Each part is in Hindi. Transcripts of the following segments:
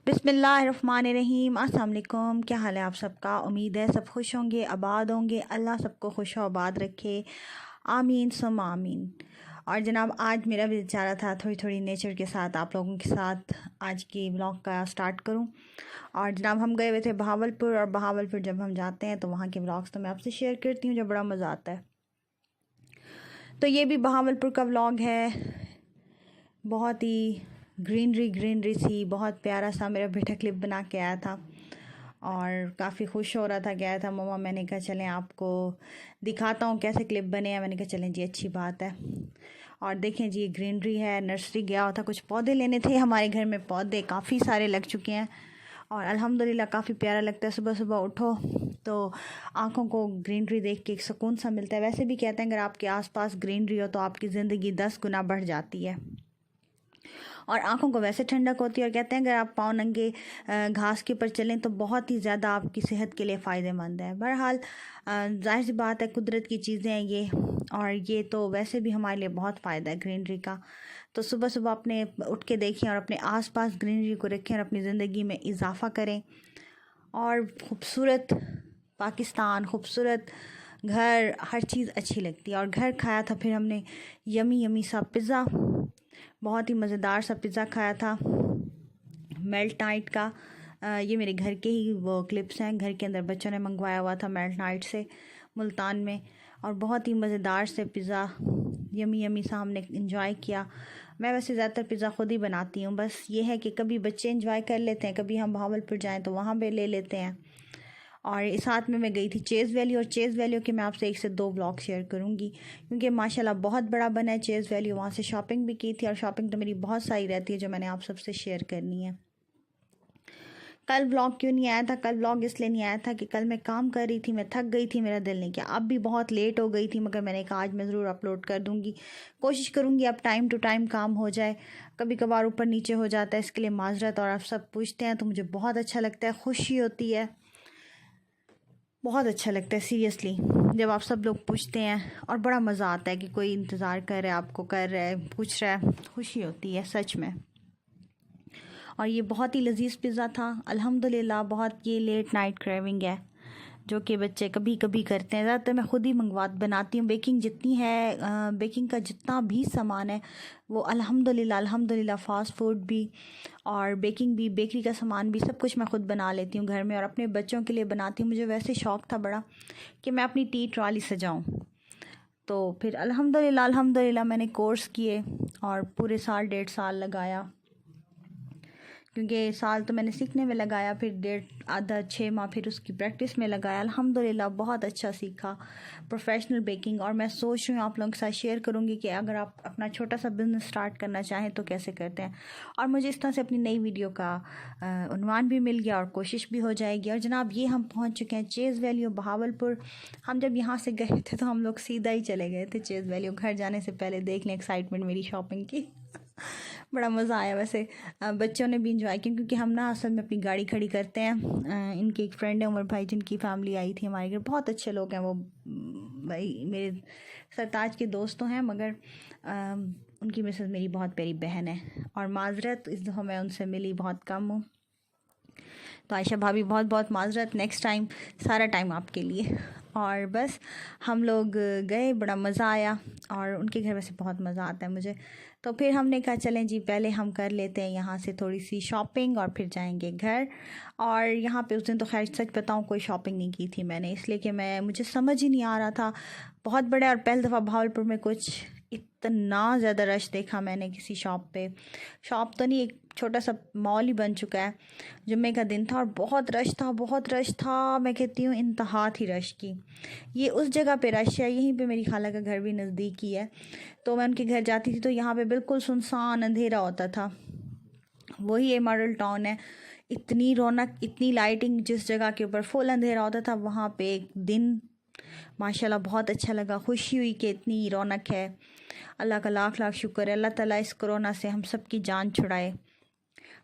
बिस्मिल्लाहिर्रहमानिर्रहीम। अस्सलाम वालेकुम। क्या हाल है आप सबका? उम्मीद है सब खुश होंगे, आबाद होंगे। अल्लाह सबको खुश और आबाद रखे, आमीन सुम आमीन। और जनाब आज मेरा भी चाह रहा था थोड़ी थोड़ी नेचर के साथ आप लोगों के साथ आज की व्लॉग का स्टार्ट करूं। और जनाब हम गए हुए थे बहावलपुर, और बहावलपुर जब हम जाते हैं तो वहाँ के व्लॉग्स तो मैं आपसे शेयर करती हूँ, जो बड़ा मज़ा आता है। तो ये भी बहावलपुर का व्लॉग है। बहुत ही ग्रीनरी सी, बहुत प्यारा सा मेरा बेटा क्लिप बना के आया था और काफ़ी खुश हो रहा था। गया था मम्मा, मैंने कहा चलें आपको दिखाता हूँ कैसे क्लिप बने हैं। मैंने कहा चलें जी, अच्छी बात है। और देखें जी, ये ग्रीनरी है। नर्सरी गया हुआ था, कुछ पौधे लेने थे। हमारे घर में पौधे काफ़ी सारे लग चुके हैं और अल्हम्दुलिल्लाह काफ़ी प्यारा लगता है। सुबह सुबह उठो तो आँखों को ग्रीनरी देख के एक सुकून सा मिलता है। वैसे भी कहते हैं अगर आपके आसपास ग्रीनरी हो तो आपकी ज़िंदगी 10 गुना बढ़ जाती है और आँखों को वैसे ठंडक होती है। और कहते हैं अगर आप पाँव नंगे घास के ऊपर चलें तो बहुत ही ज़्यादा आपकी सेहत के लिए फ़ायदेमंद है। बहरहाल जाहिर सी बात है, कुदरत की चीज़ें हैं ये, और ये तो वैसे भी हमारे लिए बहुत फ़ायदा है ग्रीनरी का। तो सुबह सुबह अपने उठ के देखें और अपने आसपास ग्रीनरी को रखें और अपनी ज़िंदगी में इजाफ़ा करें। और खूबसूरत पाकिस्तान, खूबसूरत घर, हर चीज़ अच्छी लगती है। और घर खाया था फिर हमने यमी सा पिज़्ज़ा, बहुत ही मज़ेदार सा पिज़्ज़ा खाया था मेल्ट नाइट का। ये मेरे घर के ही वो क्लिप्स हैं। घर के अंदर बच्चों ने मंगवाया हुआ था मेल्ट नाइट से, मुल्तान में। और बहुत ही मज़ेदार से पिज़्ज़ा यमी सा हमने इंजॉय किया। मैं वैसे ज़्यादातर पिज़्ज़ा ख़ुद ही बनाती हूँ, बस ये है कि कभी बच्चे इंजॉय कर लेते हैं, कभी हम बहावलपुर जाएँ तो वहाँ पे ले लेते हैं। और साथ में मैं गई थी चेज़ वैल्यू, और चेज़ वैल्यू के मैं आपसे 1 से 2 व्लॉग शेयर करूँगी क्योंकि माशाल्लाह बहुत बड़ा बना है चेज़ वैल्यू। वहाँ से शॉपिंग भी की थी और शॉपिंग तो मेरी बहुत सारी रहती है जो मैंने आप सबसे शेयर करनी है। कल व्लॉग क्यों नहीं आया था? कल व्लॉग इसलिए नहीं आया था कि कल मैं काम कर रही थी, मैं थक गई थी, मेरा दिल नहीं किया। अब भी बहुत लेट हो गई थी, मगर मैंने कहा आज मैं ज़रूर अपलोड कर दूँगी। कोशिश करूँगी अब टाइम टू टाइम काम हो जाए। कभी कभार ऊपर नीचे हो जाता है, इसके लिए माजरत। और आप सब पूछते हैं तो मुझे बहुत अच्छा लगता है, खुशी होती है, बहुत अच्छा लगता है सीरियसली जब आप सब लोग पूछते हैं। और बड़ा मज़ा आता है कि कोई इंतज़ार कर रहा है, आपको कर रहा है, पूछ रहा है, खुशी होती है सच में। और ये बहुत ही लजीज़ पिज़्ज़ा था अल्हम्दुलिल्लाह। बहुत ये लेट नाइट क्रेविंग है जो कि बच्चे कभी कभी करते हैं। ज़्यादातर मैं ख़ुद ही बनाती हूँ। बेकिंग जितनी है, बेकिंग का जितना भी सामान है वो अल्हम्दुलिल्लाह फ़ास्ट फूड भी और बेकिंग भी, बेकरी का सामान भी, सब कुछ मैं ख़ुद बना लेती हूँ घर में और अपने बच्चों के लिए बनाती हूँ। मुझे वैसे शौक़ था बड़ा कि मैं अपनी टी ट्रॉली सजाऊँ, तो फिर अल्हम्दुलिल्लाह मैंने कोर्स किए और पूरे साल 1.5 साल लगाया, क्योंकि साल तो मैंने सीखने में लगाया, फिर आधा 6 माह फिर उसकी प्रैक्टिस में लगाया। अल्हम्दुलिल्लाह बहुत अच्छा सीखा प्रोफेशनल बेकिंग। और मैं सोच रही हूँ आप लोगों के साथ शेयर करूँगी कि अगर आप अपना छोटा सा बिज़नेस स्टार्ट करना चाहें तो कैसे करते हैं। और मुझे इस तरह से अपनी नई वीडियो का उन्वान भी मिल गया और कोशिश भी हो जाएगी। और जनाब ये हम पहुँच चुके हैं चेज़ वैल्यू बहावलपुर। हम जब यहाँ से गए थे तो हम लोग सीधा ही चले गए थे चेज़ वैल्यू। घर जाने से पहले देख लें एक्साइटमेंट मेरी शॉपिंग की। बड़ा मज़ा आया। वैसे बच्चों ने भी इंजॉय किया क्योंकि हम ना असल में अपनी गाड़ी खड़ी करते हैं। इनकी एक फ्रेंड है उमर भाई, जिनकी फैमिली आई थी हमारे घर, बहुत अच्छे लोग हैं वो भाई, मेरे सरताज के दोस्तों हैं, मगर उनकी मिसेस मेरी बहुत प्यारी बहन है। और माजरत, इस दफ़ा मैं उनसे मिली बहुत कम हूँ, तो आयशा भाभी बहुत बहुत माजरत, नेक्स्ट टाइम सारा टाइम आपके लिए। और बस हम लोग गए, बड़ा मज़ा आया और उनके घर वैसे बहुत मज़ा आता है मुझे। तो फिर हमने कहा चलें जी, पहले हम कर लेते हैं यहाँ से थोड़ी सी शॉपिंग और फिर जाएंगे घर। और यहाँ पे उस दिन तो खैर सच बताऊँ कोई शॉपिंग नहीं की थी मैंने, इसलिए कि मुझे समझ ही नहीं आ रहा था, बहुत बड़ा। और पहली दफ़ा भावलपुर में कुछ इतना ज़्यादा रश देखा मैंने किसी शॉप पे। शॉप तो नहीं, एक छोटा सा मॉल ही बन चुका है। जुम्मे का दिन था और बहुत रश था, बहुत रश था। मैं कहती हूँ इंतहा थी रश की। ये उस जगह पे रश है, यहीं पे मेरी खाला का घर भी नज़दीक ही है, तो मैं उनके घर जाती थी तो यहाँ पे बिल्कुल सुनसान अंधेरा होता था। वही ये मॉडल टाउन है, इतनी रौनक, इतनी लाइटिंग, जिस जगह के ऊपर फुल अंधेरा होता था वहाँ पे एक दिन माशाल्लाह बहुत अच्छा लगा। खुशी हुई कि इतनी रौनक है। अल्लाह का लाख लाख शुक्र है, अल्लाह ताला इस कोरोना से हम सब की जान छुड़ाए,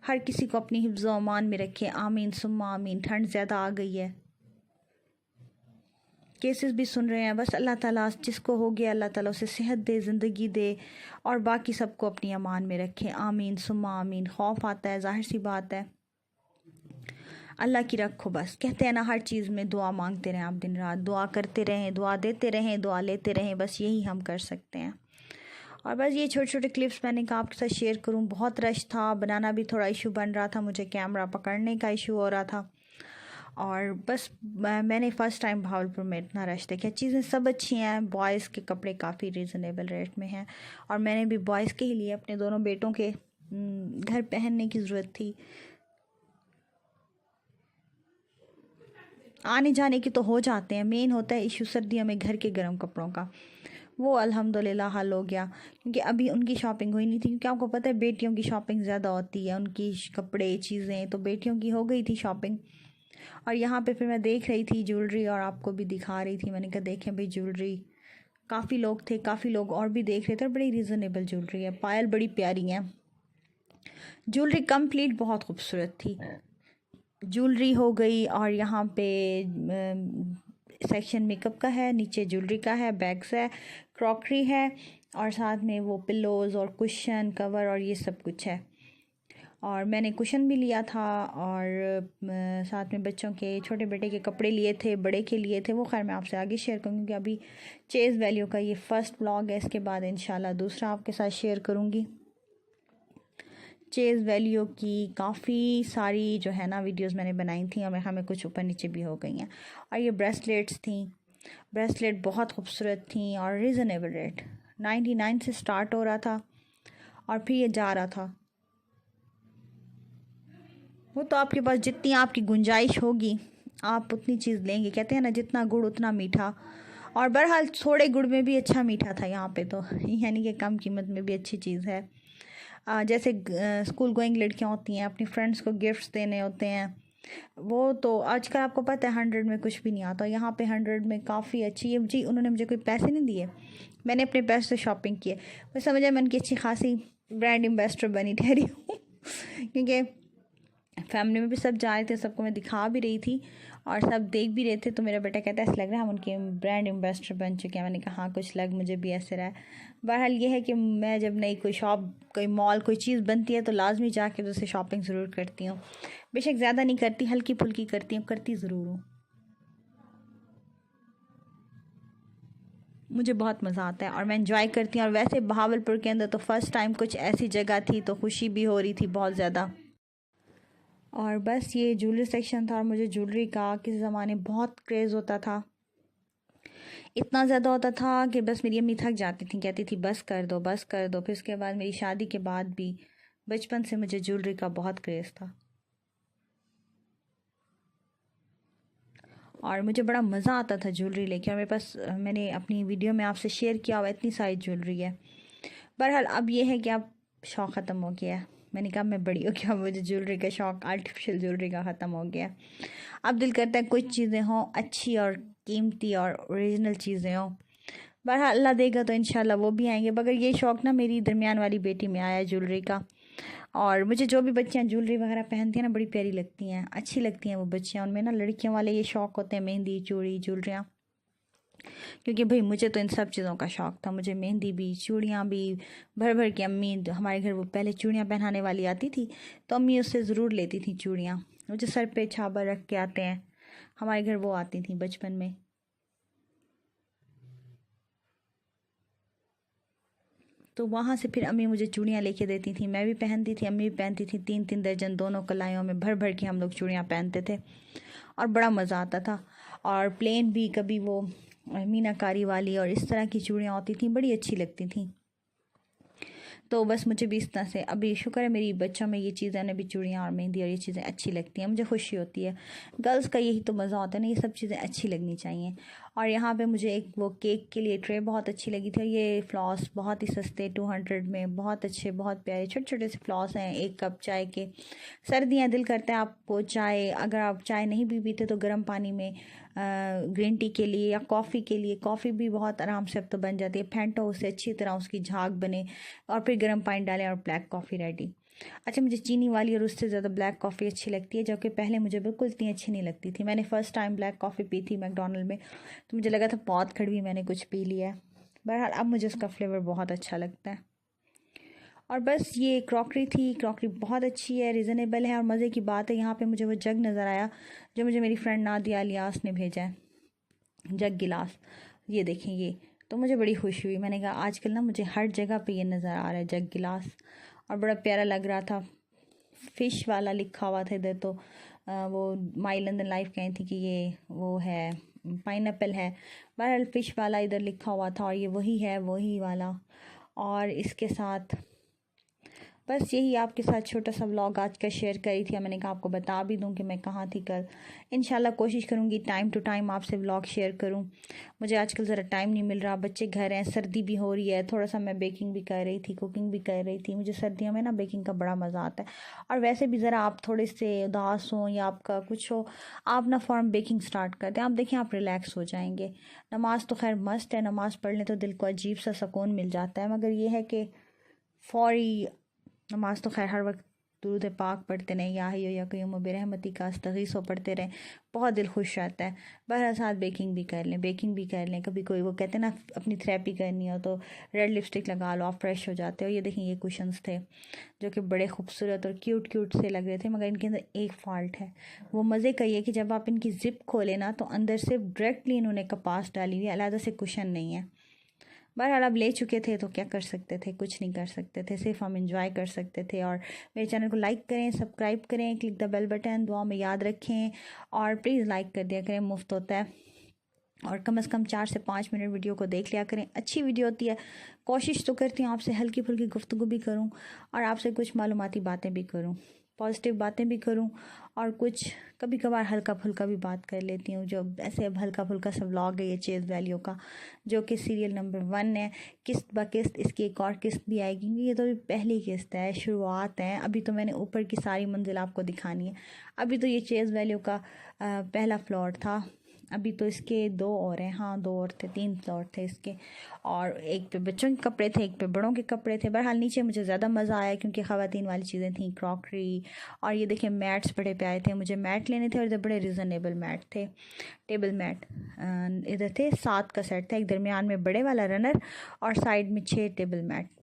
हर किसी को अपनी हिफ्ज़ व अमान में रखे, आमीन सुम्मा आमीन। ठंड ज़्यादा आ गई है, केसेस भी सुन रहे हैं, बस अल्लाह ताला जिसको हो गया अल्लाह ताला उसे सेहत दे, ज़िंदगी दे और बाकी सबको अपनी अमान में रखे, आमीन सुम्मा आमीन। खौफ आता है, ज़ाहिर सी बात है, अल्लाह की रखो बस। कहते हैं ना, हर चीज़ में दुआ मांगते रहें आप, दिन रात दुआ करते रहें, दुआ देते रहें, दुआ लेते रहें, बस यही हम कर सकते हैं। और बस ये छोटे छोटे क्लिप्स मैंने कहा आपके साथ शेयर करूं। बहुत रश था, बनाना भी थोड़ा इशू बन रहा था, मुझे कैमरा पकड़ने का इशू हो रहा था। और बस मैंने फ़र्स्ट टाइम भावलपुर में इतना रश देखा। चीज़ें सब अच्छी हैं, बॉयज़ के कपड़े काफ़ी रीज़नेबल रेट में हैं, और मैंने भी बॉयज़ के ही लिए, अपने दोनों बेटों के घर पहनने की ज़रूरत थी। आने जाने की तो हो जाते हैं, मेन होता है इशू सर्दियों में घर के गर्म कपड़ों का। वो अल्हम्दुलिल्लाह हल हो गया, क्योंकि अभी उनकी शॉपिंग हुई नहीं थी। क्योंकि आपको पता है बेटियों की शॉपिंग ज़्यादा होती है, उनकी कपड़े चीज़ें, तो बेटियों की हो गई थी शॉपिंग। और यहाँ पे फिर मैं देख रही थी ज्वेलरी, और आपको भी दिखा रही थी। मैंने कहा देखें भाई ज्वेलरी, काफ़ी लोग थे, काफ़ी लोग और भी देख रहे थे, और बड़ी रीज़नेबल ज्वेलरी है, पायल बड़ी प्यारी हैं, ज्वेलरी कंप्लीट बहुत खूबसूरत थी। ज्वेलरी हो गई, और यहाँ पे सेक्शन मेकअप का है, नीचे ज्वेलरी का है, बैग्स है, क्रॉकरी है, और साथ में वो पिल्लोज़ और कुशन कवर और ये सब कुछ है। और मैंने कुशन भी लिया था, और साथ में बच्चों के, छोटे बेटे के कपड़े लिए थे, बड़े के लिए थे। वो खैर मैं आपसे आगे शेयर करूँगी, क्योंकि अभी चेज़ वैल्यू का ये फ़र्स्ट व्लॉग है, इसके बाद इंशाल्लाह दूसरा आपके साथ शेयर करूँगी। चेज़ वैल्यू की काफ़ी सारी जो है ना वीडियोस मैंने बनाई थी, और हमें कुछ ऊपर नीचे भी हो गई हैं। और ये ब्रेसलेट्स थी, ब्रेसलेट बहुत खूबसूरत थी, और रीज़नेबल रेट 99 से स्टार्ट हो रहा था, और फिर ये जा रहा था। वो तो आपके पास जितनी आपकी गुंजाइश होगी आप उतनी चीज़ लेंगे। कहते हैं ना, जितना गुड़ उतना मीठा। और बहरहाल थोड़े गुड़ में भी अच्छा मीठा था यहाँ पे, तो यानी कि कम कीमत में भी अच्छी चीज़ है। जैसे स्कूल गोइंग लड़कियाँ होती हैं, अपनी फ्रेंड्स को गिफ्ट्स देने होते हैं, वो तो आजकल आपको पता है 100 में कुछ भी नहीं आता। यहाँ पे 100 में काफ़ी अच्छी है जी। उन्होंने मुझे कोई पैसे नहीं दिए, मैंने अपने पैसे से शॉपिंग की है। मैं समझा मैं उनकी अच्छी खासी ब्रांड एम्बेसडर बनी ठहरी हूँ क्योंकि फैमिली में भी सब जा रहे थे, सबको मैं दिखा भी रही थी, और सब देख भी रहे थे। तो मेरा बेटा कहता है ऐसा लग रहा है हम उनके ब्रांड एम्बेसडर बन चुके हैं। मैंने कहा हाँ, कुछ लग मुझे भी ऐसे रहा है। बहरहाल ये है कि मैं जब नई कोई शॉप, कोई मॉल, कोई चीज़ बनती है तो लाजमी जाके उससे शॉपिंग ज़रूर करती हूँ। बेशक ज़्यादा नहीं करती, हल्की फुल्की करती हूँ, करती ज़रूर हूँ। मुझे बहुत मज़ा आता है और मैं इंजॉय करती हूँ। और वैसे बहावलपुर के अंदर तो फ़र्स्ट टाइम कुछ ऐसी जगह थी, तो खुशी भी हो रही थी बहुत ज़्यादा। और बस ये ज्वेलरी सेक्शन था, और मुझे ज्वेलरी का किसी ज़माने बहुत क्रेज़ होता था। इतना ज़्यादा होता था कि बस मेरी अम्मी थक जाती थी, कहती थी बस कर दो, बस कर दो। फिर उसके बाद मेरी शादी के बाद भी बचपन से मुझे ज्वेलरी का बहुत क्रेज़ था, और मुझे बड़ा मज़ा आता था ज्वेलरी लेके। और मेरे पास, मैंने अपनी वीडियो में आपसे शेयर किया हुआ, इतनी सारी ज्वेलरी है। बहरहाल अब ये है कि अब शौक़ ख़त्म हो गया है। मैंने कहा मैं बड़ी हो गया, मुझे ज्वेलरी का शौक़, आर्टिफिशियल ज्वेलरी का ख़त्म हो गया। अब दिल करता है कुछ चीज़ें हों अच्छी और कीमती और ओरिजिनल चीज़ें हों। बहरहाल अल्लाह देगा तो इंशाल्लाह वो भी आएंगे। मगर ये शौक़ ना मेरी दरमियान वाली बेटी में आया ज्वेलरी का। और मुझे जो भी बच्चियाँ ज्वेलरी वगैरह पहनती हैं ना, बड़ी प्यारी लगती हैं, अच्छी लगती हैं वो बच्चियाँ। उनमें ना लड़कियों वाले ये शौक़ होते हैं, मेहंदी, चूड़ी, ज्वेलरियाँ। क्योंकि भाई मुझे तो इन सब चीज़ों का शौक़ था, मुझे मेहंदी भी, चूड़ियाँ भी भर भर के। अम्मी हमारे घर वो पहले चूड़ियाँ पहनाने वाली आती थी, तो अम्मी उससे ज़रूर लेती थी चूड़ियाँ। मुझे सर पे छाबर रख के आते हैं, हमारे घर वो आती थी बचपन में। तो वहाँ से फिर अम्मी मुझे चूड़ियाँ लेके देती थी, मैं भी पहनती थी, अम्मी भी पहनती थी। 3-3 दर्जन दोनों कलाइयों में भर भर के हम लोग चूड़ियाँ पहनते थे, और बड़ा मज़ा आता था। और प्लेन भी, कभी वो मीनाकारी वाली और इस तरह की चूड़ियाँ होती थी, बड़ी अच्छी लगती थी। तो बस मुझे भी इस तरह से, अभी शुक्र है मेरी बच्चों में ये चीज़ें ना, भी चूड़ियाँ और मेहंदी और ये चीज़ें अच्छी लगती हैं, मुझे खुशी होती है। गर्ल्स का यही तो मज़ा होता है ना, ये सब चीज़ें अच्छी लगनी चाहिए। और यहाँ पे मुझे एक वो केक के लिए ट्रे बहुत अच्छी लगी थी। ये फ्लॉस बहुत ही सस्ते, 200 में, बहुत अच्छे, बहुत प्यारे छोटे छोटे से फ्लॉस हैं। 1 कप चाय के। सर्दियाँ, दिल करता है आपको चाय, अगर आप चाय नहीं भी पीते तो गर्म पानी में ग्रीन टी के लिए या कॉफ़ी के लिए, कॉफ़ी भी बहुत आराम से अब तो बन जाती है। फेंटो उसे अच्छी तरह, उसकी झाग बने, और फिर गर्म पानी डालें और ब्लैक कॉफ़ी रेडी। अच्छा, मुझे चीनी वाली और उससे ज़्यादा ब्लैक कॉफ़ी अच्छी लगती है, जो कि पहले मुझे बिल्कुल इतनी अच्छी नहीं लगती थी। मैंने first time black coffee P थी मैकडॉनल्ड में, तो मुझे लगा था बहुत कड़वी, मैंने कुछ पी लिया है। बहरहाल अब मुझे उसका फ्लेवर बहुत अच्छा लगता है। और बस ये क्रॉकरी थी। क्रॉकरी बहुत अच्छी है, रिज़नेबल है और मज़े की बात है, यहाँ पे मुझे वो जग नज़र आया जो मुझे मेरी फ्रेंड नादिया इलियास ने भेजा है, जग गिलास। ये देखें, ये तो मुझे बड़ी खुशी हुई। मैंने कहा आजकल ना मुझे हर जगह पे ये नज़र आ रहा है जग गिलास, और बड़ा प्यारा लग रहा था। फ़िश वाला लिखा हुआ था इधर, तो वो माई लंदन लाइफ कही थी कि ये वो है पाइनएप्पल है। बहरहाल फ़िश वाला इधर लिखा हुआ था और ये वही है, वही वाला। और इसके साथ बस यही आपके साथ छोटा सा व्लॉग आज का शेयर करी थी। मैंने कहा आपको बता भी दूं कि मैं कहाँ थी कल। इंशाल्लाह कोशिश करूँगी टाइम टू टाइम आपसे व्लॉग शेयर करूँ। मुझे आजकल ज़रा टाइम नहीं मिल रहा, बच्चे घर हैं, सर्दी भी हो रही है, थोड़ा सा मैं बेकिंग भी कर रही थी, कुकिंग भी कर रही थी। मुझे सर्दियों में ना बेकिंग का बड़ा मज़ा आता है। और वैसे भी ज़रा आप थोड़े से उदास हों या आपका कुछ हो, आप ना फ़ौरन बेकिंग स्टार्ट कर दें, आप देखें आप रिलैक्स हो जाएंगे। नमाज़ तो खैर मस्त है, नमाज़ पढ़ लें तो दिल को अजीब सा सुकून मिल जाता है, मगर ये है कि फ़ौरी नमाज तो खैर हर वक्त दुरूद पाक पढ़ते रहें, या ही या कयूम बेरहमती का अस्तगीस पढ़ते रहें, बहुत दिल खुश रहता है। बहरहाल साथ बेकिंग भी कर लें, बेकिंग भी कर लें। कभी कोई वो कहते हैं ना अपनी थेरेपी करनी हो तो रेड लिपस्टिक लगा लो, आप फ्रेश हो जाते हो। ये देखें, ये कुशन्स थे जो कि बड़े खूबसूरत और क्यूट क्यूट से लग रहे थे, मगर इनके अंदर एक फ़ॉल्ट है। वो मज़े का ये कि जब आप इनकी ज़िप खोलें ना तो अंदर से डायरेक्टली इन्होंने कपास डाली हुई है, अलग से कुशन नहीं है। बहरहाल अब ले चुके थे तो क्या कर सकते थे, कुछ नहीं कर सकते थे, सिर्फ हम इंजॉय कर सकते थे। और मेरे चैनल को लाइक करें, सब्सक्राइब करें, क्लिक द बेल बटन, दुआ में याद रखें और प्लीज़ लाइक कर दिया करें, मुफ्त होता है। और कम से कम 4 से 5 मिनट वीडियो को देख लिया करें, अच्छी वीडियो होती है। कोशिश तो करती हूँ आपसे हल्की फुल्की गुफ्तगू भी करूँ और आपसे कुछ मालूमाती बातें भी करूँ, पॉजिटिव बातें भी करूँ, और कुछ कभी कभार हल्का फुल्का भी बात कर लेती हूँ। जो ऐसे अब हल्का फुल्का सा व्लॉग है ये चेज़ वैल्यू का, जो कि सीरियल नंबर 1 है, किस्त ब किस्त इसकी एक और किस्त भी आएगी। ये तो अभी पहली किस्त है, शुरुआत है, अभी तो मैंने ऊपर की सारी मंजिल आपको दिखानी है। अभी तो ये चेज़ वैल्यू का पहला फ्लोर था, अभी तो इसके 2 और हैं, हाँ 2 और थे, 3 फ्लोर थे इसके, और एक पे बच्चों के कपड़े थे, एक पे बड़ों के कपड़े थे। बहरहाल नीचे मुझे ज़्यादा मज़ा आया क्योंकि ख़वातीन वाली चीज़ें थी, क्रॉकरी। और ये देखिए मैट्स बड़े प्यारे थे, मुझे मैट लेने थे और इधर बड़े रिजनेबल मैट थे, टेबल मैट। इधर थे 7 का सेट था, एक दरमियान में बड़े वाला रनर और साइड में 6 टेबल मैट।